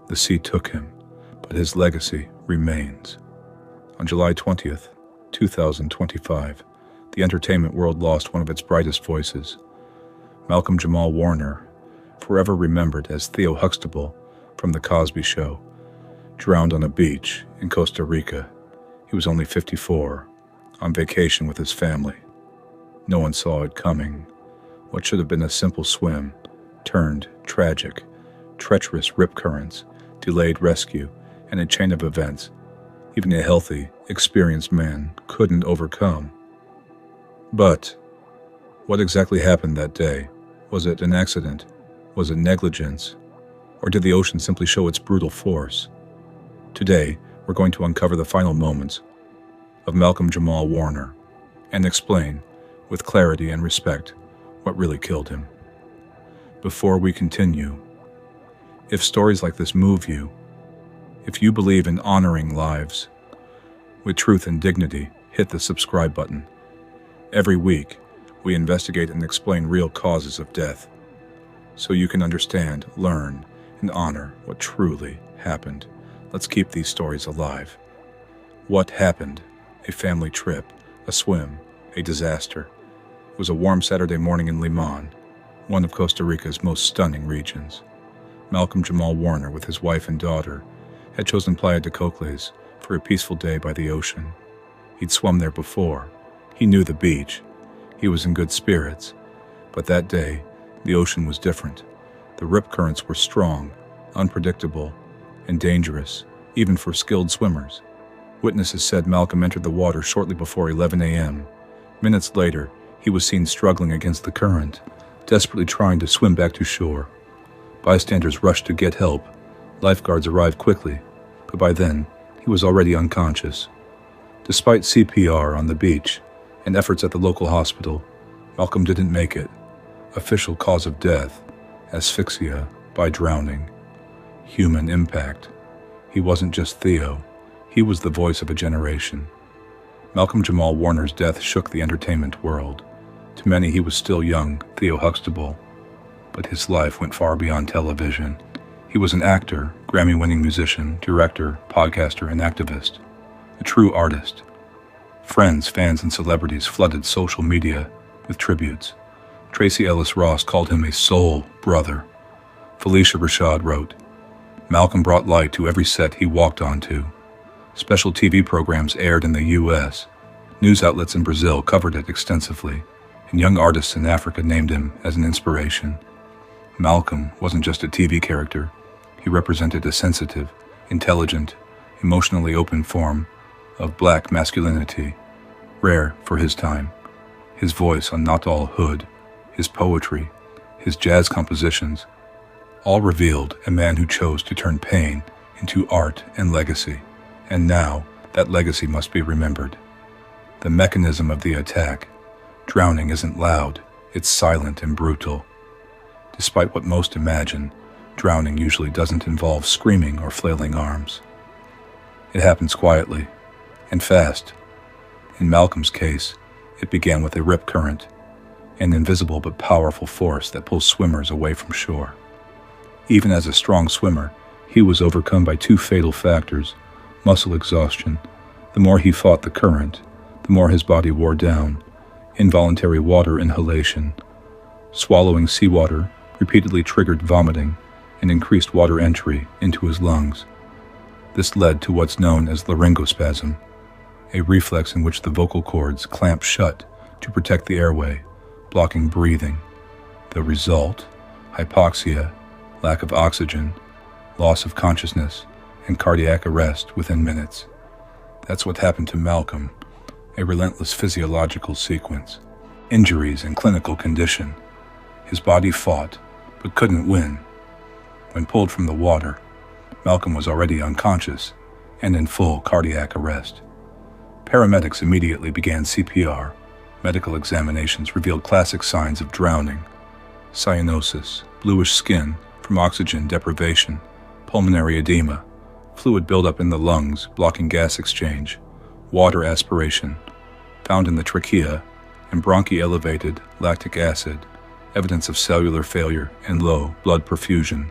The sea took him, but his legacy remains. On July 20th, 2025, the entertainment world lost one of its brightest voices. Malcolm Jamal Warner, forever remembered as Theo from The Cosby Show, drowned on a beach in Costa Rica. He was only 54, on vacation with his family. No one saw it coming. What should have been a simple swim turned tragic, treacherous rip currents, delayed rescue, and a chain of events even a healthy, experienced man couldn't overcome. But what exactly happened that day? Was it an accident? Was it negligence? Or did the ocean simply show its brutal force? Today, we're going to uncover the final moments of Malcolm Jamal Warner and explain, with clarity and respect, what really killed him. Before we continue, if stories like this move you, if you believe in honoring lives with truth and dignity, hit the subscribe button. Every week, we investigate and explain real causes of death, so you can understand, learn, and honor what truly happened. Let's keep these stories alive. What happened? A family trip, a swim, a disaster. It was a warm Saturday morning in Limon, one of Costa Rica's most stunning regions. Malcolm Jamal Warner, with his wife and daughter, had chosen Playa de Cocles for a peaceful day by the ocean. He'd swum there before. He knew the beach. He was in good spirits. But that day, the ocean was different. The rip currents were strong, unpredictable, and dangerous, even for skilled swimmers. Witnesses said Malcolm entered the water shortly before 11 a.m. Minutes later, he was seen struggling against the current, desperately trying to swim back to shore. Bystanders rushed to get help. Lifeguards arrived quickly, but by then, he was already unconscious. Despite CPR on the beach and efforts at the local hospital, Malcolm didn't make it. Official cause of death, asphyxia by drowning. Human impact. He wasn't just Theo, he was the voice of a generation. Malcolm Jamal Warner's death shook the entertainment world. To many, he was still young, Theo Huxtable, but his life went far beyond television. He was an actor, Grammy-winning musician, director, podcaster, and activist. A true artist. Friends, fans, and celebrities flooded social media with tributes. Tracy Ellis Ross called him a soul brother. Felicia Rashad wrote, "Malcolm brought light to every set he walked onto." Special TV programs aired in the U.S. News outlets in Brazil covered it extensively, and young artists in Africa named him as an inspiration. Malcolm wasn't just a TV character. He represented a sensitive, intelligent, emotionally open form of black masculinity, rare for his time. His voice on Not All Hood, his poetry, his jazz compositions, all revealed a man who chose to turn pain into art and legacy. And now, that legacy must be remembered. The mechanism of the attack. Drowning isn't loud, it's silent and brutal. Despite what most imagine, drowning usually doesn't involve screaming or flailing arms. It happens quietly and fast. In Malcolm's case, it began with a rip current, an invisible but powerful force that pulls swimmers away from shore. Even as a strong swimmer, he was overcome by two fatal factors: muscle exhaustion. The more he fought the current, the more his body wore down. Involuntary water inhalation. Swallowing seawater repeatedly triggered vomiting and increased water entry into his lungs. This led to what's known as laryngospasm, a reflex in which the vocal cords clamp shut to protect the airway, blocking breathing. The result: hypoxia, lack of oxygen, loss of consciousness, and cardiac arrest within minutes. That's what happened to Malcolm, a relentless physiological sequence. Injuries and clinical condition. His body fought, but couldn't win. When pulled from the water, Malcolm was already unconscious and in full cardiac arrest. Paramedics immediately began CPR. Medical examinations revealed classic signs of drowning: cyanosis, bluish skin from oxygen deprivation, pulmonary edema, fluid buildup in the lungs blocking gas exchange, water aspiration, found in the trachea, and bronchi-elevated lactic acid, evidence of cellular failure and low blood perfusion.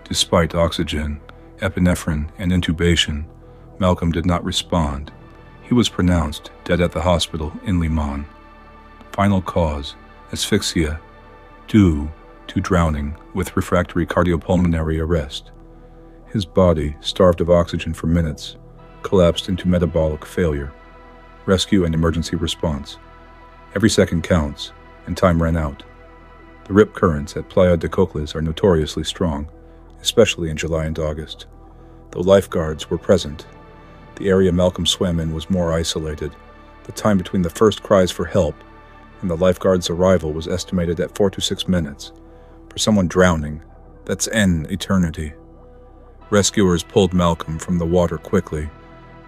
Despite oxygen, epinephrine, and intubation, Malcolm did not respond. He was pronounced dead at the hospital in Limon. Final cause, asphyxia, due to drowning with refractory cardiopulmonary arrest. His body, starved of oxygen for minutes, collapsed into metabolic failure. Rescue and emergency response. Every second counts, and time ran out. The rip currents at Playa de Cocles are notoriously strong, especially in July and August. Though lifeguards were present, the area Malcolm swam in was more isolated. The time between the first cries for help and the lifeguard's arrival was estimated at 4 to 6 minutes. For someone drowning, that's an eternity. Rescuers pulled Malcolm from the water quickly,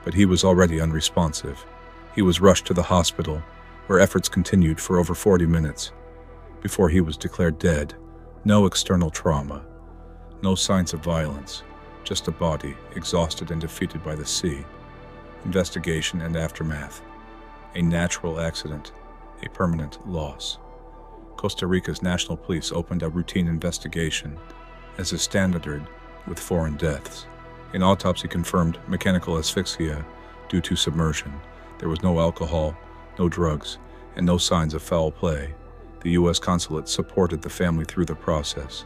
but he was already unresponsive. He was rushed to the hospital, where efforts continued for over 40 minutes before he was declared dead. No external trauma, no signs of violence, just a body exhausted and defeated by the sea. Investigation and aftermath. A natural accident, a permanent loss. Costa Rica's national police opened a routine investigation, as is standard with foreign deaths. An autopsy confirmed mechanical asphyxia due to submersion. There was no alcohol, no drugs, and no signs of foul play. The U.S. consulate supported the family through the process.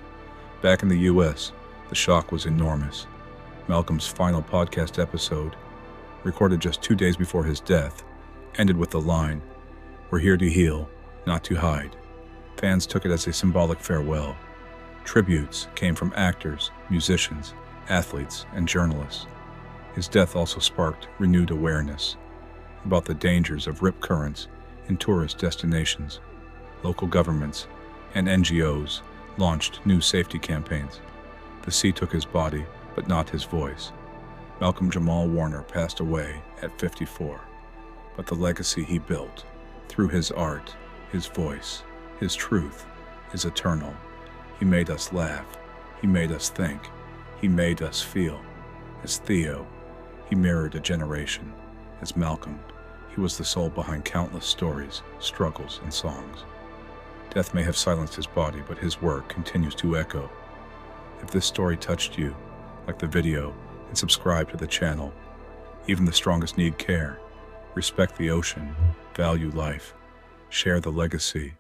Back in the U.S., the shock was enormous. Malcolm's final podcast episode, recorded just 2 days before his death, ended with the line, "We're here to heal, not to hide." Fans took it as a symbolic farewell. Tributes came from actors, musicians, athletes, and journalists. His death also sparked renewed awareness about the dangers of rip currents in tourist destinations. Local governments and NGOs launched new safety campaigns. The sea took his body, but not his voice. Malcolm Jamal Warner passed away at 54, but the legacy he built, through his art, his voice, his truth, is eternal. He made us laugh. He made us think. He made us feel. As Theo, he mirrored a generation. As Malcolm, he was the soul behind countless stories, struggles, and songs. Death may have silenced his body, but his work continues to echo. If this story touched you, like the video and subscribe to the channel. Even the strongest need care. Respect the ocean, value life, share the legacy,